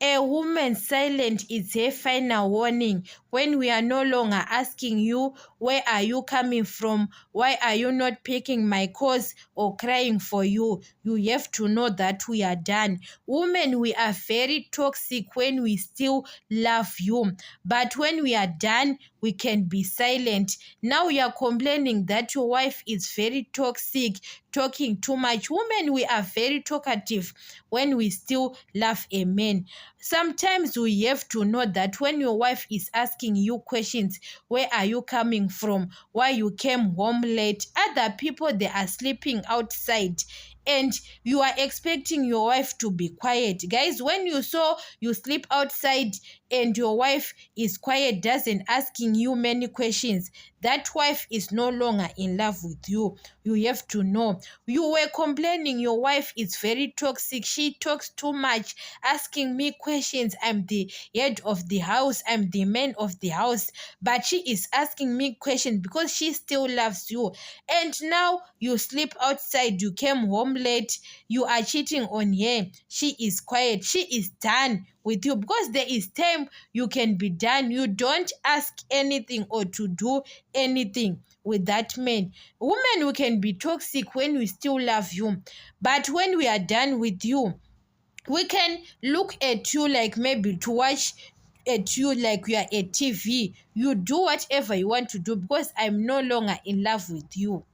A woman's silence is a final warning. When we are no longer asking you, where are you coming from? Why are you not picking my calls or crying for you? You have to know that we are done. Women, we are very toxic when we still love you. But when we are done, we can be silent. Now you are complaining that your wife is very toxic, talking too much. Women, we are very talkative when we still love a man. Sometimes we have to know that when your wife is asking you questions, where are you coming from? Why you came home late? Other people, they are sleeping outside and you are expecting your wife to be quiet. Guys, when you saw you sleep outside and your wife is quiet, doesn't asking you many questions, that wife is no longer in love with you. You have to know. You were complaining your wife is very toxic. She talks too much, asking me questions. I'm the head of the house. I'm the man of the house. But she is asking me questions because she still loves you. And now you sleep outside. You came home late. You are cheating on her. She is quiet. She is done with you because there is time you can be done. You don't ask anything or to do anything with that man. Women, we can be toxic when we still love you, but when we are done with you, we can look at you like maybe to watch at you like you are a TV. You do whatever you want to do because I'm no longer in love with you.